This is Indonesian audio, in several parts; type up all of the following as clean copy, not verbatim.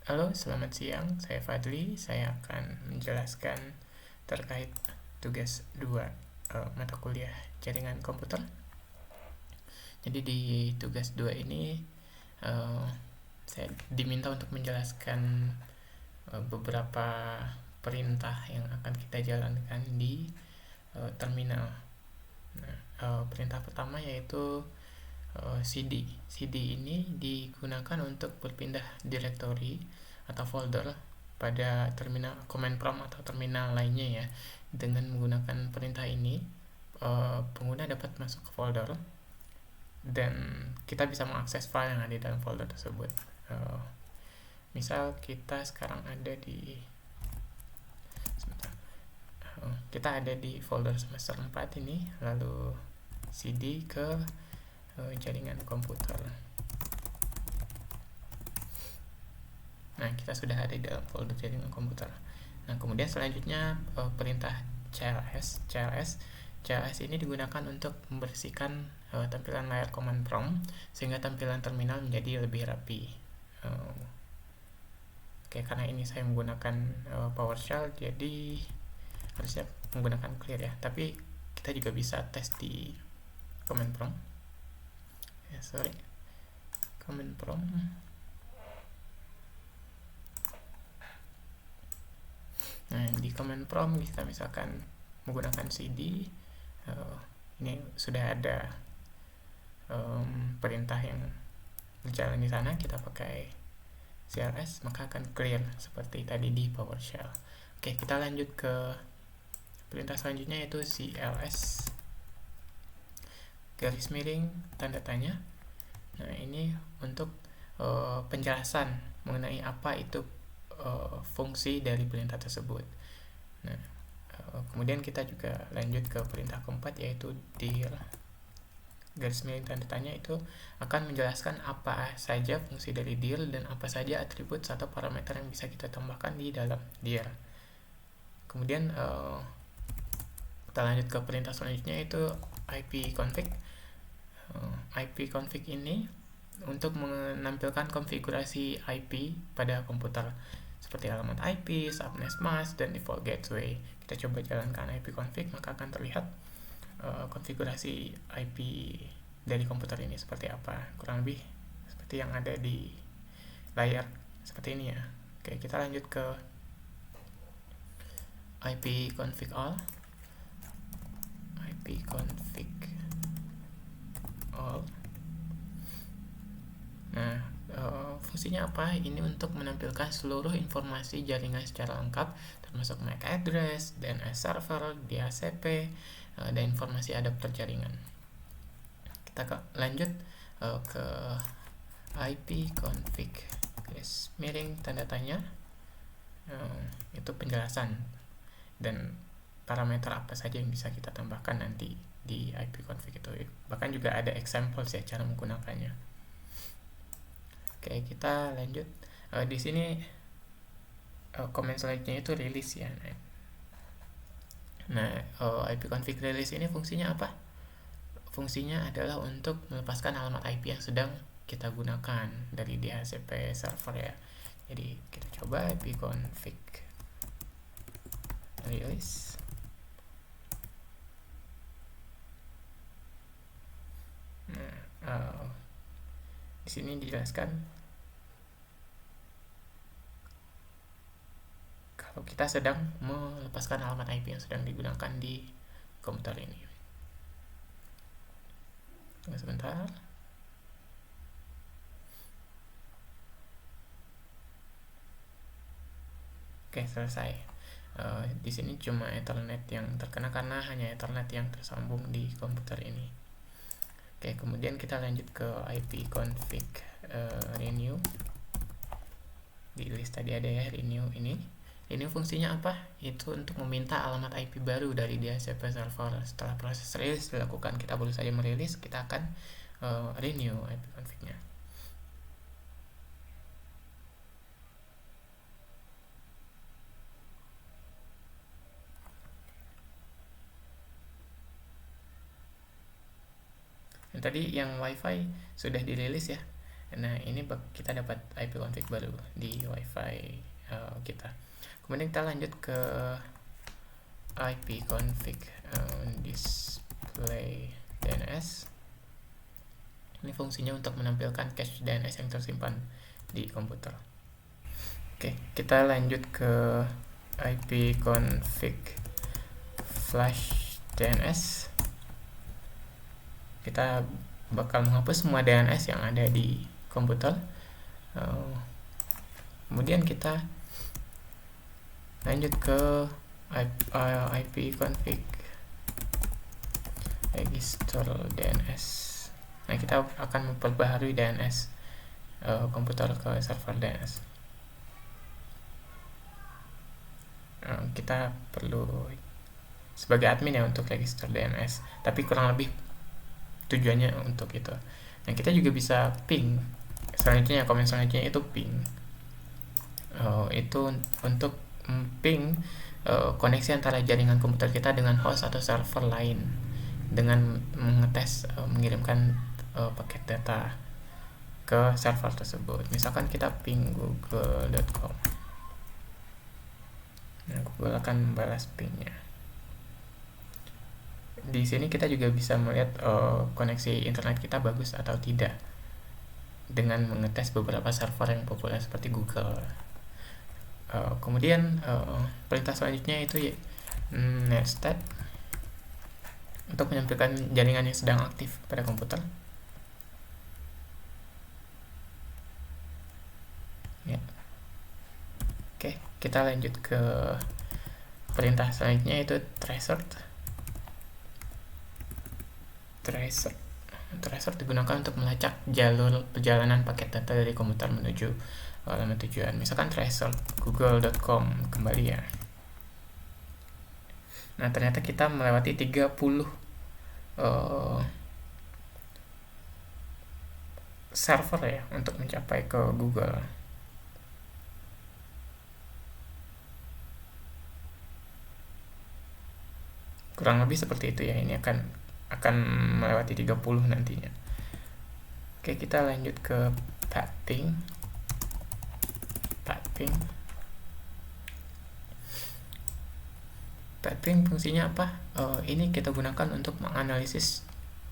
Halo, selamat siang. Saya Fadli. Saya akan menjelaskan terkait tugas 2 mata kuliah jaringan komputer. Jadi di tugas 2 ini eh, saya diminta untuk menjelaskan beberapa perintah yang akan kita jalankan di terminal. Nah, perintah pertama yaitu CD. CD ini digunakan untuk berpindah direktori atau folder pada terminal command prompt atau terminal lainnya ya. Dengan menggunakan perintah ini, pengguna dapat masuk ke folder dan kita bisa mengakses file yang ada di dalam folder tersebut. Misal kita sekarang ada di kita ada di folder semester 4 ini, lalu CD ke jaringan komputer. Nah, kita sudah ada di dalam folder jaringan komputer. Nah, kemudian selanjutnya perintah CLS ini digunakan untuk membersihkan tampilan layar command prompt sehingga tampilan terminal menjadi lebih rapi. Oke, karena ini saya menggunakan PowerShell, jadi harusnya menggunakan clear ya. Tapi kita juga bisa tes di command prompt. Command prompt. Nah, di command prompt kita misalkan menggunakan CD, ini sudah ada perintah yang berjalan di sana, kita pakai CLS maka akan clear seperti tadi di PowerShell. Oke, kita lanjut ke perintah selanjutnya yaitu CLS garis miring tanda tanya. Nah, ini untuk penjelasan mengenai apa itu fungsi dari perintah tersebut. Nah, kemudian kita juga lanjut ke perintah keempat yaitu dir garis miring tanda tanya, itu akan menjelaskan apa saja fungsi dari dir dan apa saja atribut atau parameter yang bisa kita tambahkan di dalam dir. Kemudian kita lanjut ke perintah selanjutnya yaitu ipconfig. ipconfig ini untuk menampilkan konfigurasi IP pada komputer seperti alamat IP, subnet mask, dan default gateway. Kita coba jalankan ipconfig, maka akan terlihat konfigurasi IP dari komputer ini seperti apa. Kurang lebih seperti yang ada di layar seperti ini ya. Oke, kita lanjut ke ipconfig all. ipconfig all. Nah, fungsinya apa? Ini untuk menampilkan seluruh informasi jaringan secara lengkap, termasuk MAC address, DNS server, DHCP, dan informasi adapter jaringan. Kita lanjut ke ipconfig garis miring tanda tanya. Itu penjelasan dan parameter apa saja yang bisa kita tambahkan nanti di ipconfig itu. Bahkan juga ada example ya cara menggunakannya. Oke, kita lanjut. Di sini komen selanjutnya itu release ya. Nah, ipconfig release ini fungsinya apa? Fungsinya adalah untuk melepaskan alamat IP yang sedang kita gunakan dari DHCP server ya. Jadi kita coba ipconfig release. Nah, di sini dijelaskan kalau kita sedang melepaskan alamat IP yang sedang digunakan di komputer ini. Tunggu sebentar. Oke, selesai. Di sini cuma Ethernet yang terkena karena hanya Ethernet yang tersambung di komputer ini. Oke, kemudian kita lanjut ke ipconfig renew. Di list tadi ada ya renew ini. Ini fungsinya apa? Itu untuk meminta alamat IP baru dari DHCP server. Setelah proses release dilakukan, kita baru saja merilis, kita akan renew ipconfig-nya. Dan tadi yang WiFi sudah dirilis ya. Nah, ini kita dapat IP config baru di WiFi kita. Kemudian kita lanjut ke IP config display DNS. Ini fungsinya untuk menampilkan cache DNS yang tersimpan di komputer. Oke, kita lanjut ke IP config flash DNS. Kita bakal menghapus semua DNS yang ada di komputer. Kemudian kita lanjut ke IP config register DNS. Nah, kita akan memperbaharui DNS komputer ke server DNS. Kita perlu sebagai admin ya untuk register DNS, tapi kurang lebih tujuannya untuk itu. Nah, kita juga bisa ping. Selanjutnya, komen selanjutnya itu ping. Itu untuk ping koneksi antara jaringan komputer kita dengan host atau server lain dengan mengetes mengirimkan paket data ke server tersebut. Misalkan kita ping google.com. Nah, Google akan membalas pingnya. Di sini kita juga bisa melihat koneksi internet kita bagus atau tidak dengan mengetes beberapa server yang populer seperti Google. Kemudian perintah selanjutnya itu netstat untuk menyampaikan jaringan yang sedang aktif pada komputer. Ya. Oke, kita lanjut ke perintah selanjutnya itu tracer. Tracer digunakan untuk melacak jalur perjalanan paket data dari komputer menuju alamat tujuan. Misalkan tracer google.com kembali ya. Nah, ternyata kita melewati 30 server ya untuk mencapai ke Google. Kurang lebih seperti itu ya. Ini akan melewati 30 nantinya. Oke, kita lanjut ke pathing. Pathing fungsinya apa? Ini kita gunakan untuk menganalisis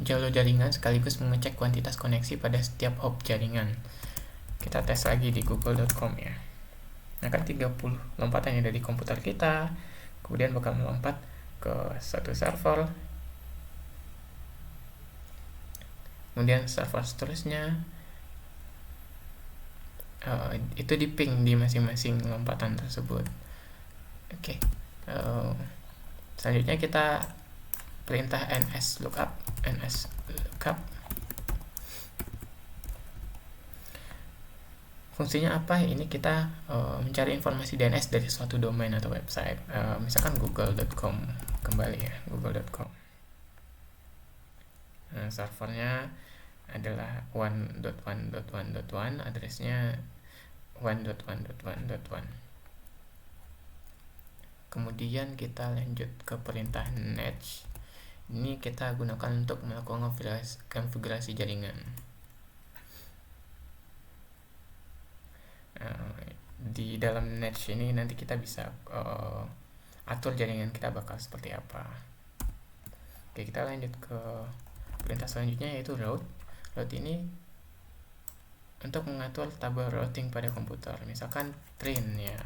jalur jaringan sekaligus mengecek kuantitas koneksi pada setiap hop jaringan. Kita tes lagi di google.com ya. Nah, kan 30 lompatannya dari komputer kita, kemudian bakal melompat ke satu server, kemudian server seterusnya itu di ping di masing-masing lompatan tersebut. Oke. Selanjutnya kita perintah nslookup. Fungsinya apa? Ini kita mencari informasi DNS dari suatu domain atau website. Misalkan google.com kembali ya, google.com. Nah, servernya adalah 1.1.1.1, addressnya 1.1.1.1. Kemudian kita lanjut ke perintah netsh. Ini kita gunakan untuk melakukan konfigurasi jaringan. Di dalam netsh ini nanti kita bisa atur jaringan kita bakal seperti apa. Oke, kita lanjut ke perintah selanjutnya yaitu route. Route ini untuk mengatur tabel routing pada komputer. Misalkan print ya,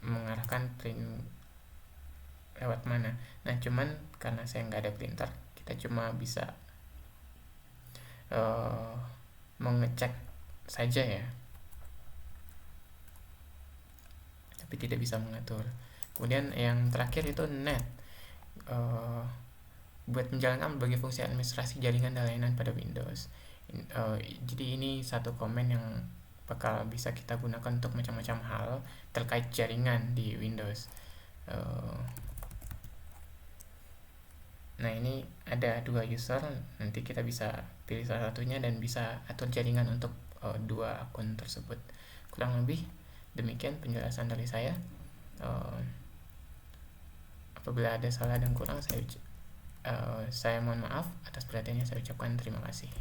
mengarahkan print lewat mana. Nah, cuman karena saya nggak ada printer, kita cuma bisa mengecek saja ya, tapi tidak bisa mengatur. Kemudian yang terakhir itu net, buat menjalankan berbagai fungsi administrasi jaringan dan layanan pada Windows. Jadi ini satu komen yang bakal bisa kita gunakan untuk macam-macam hal terkait jaringan di Windows. Nah, ini ada 2 user, nanti kita bisa pilih salah satunya dan bisa atur jaringan untuk 2 akun tersebut. Kurang lebih demikian penjelasan dari saya. Apabila ada salah dan kurang, saya mohon maaf. Atas perhatiannya saya ucapkan terima kasih.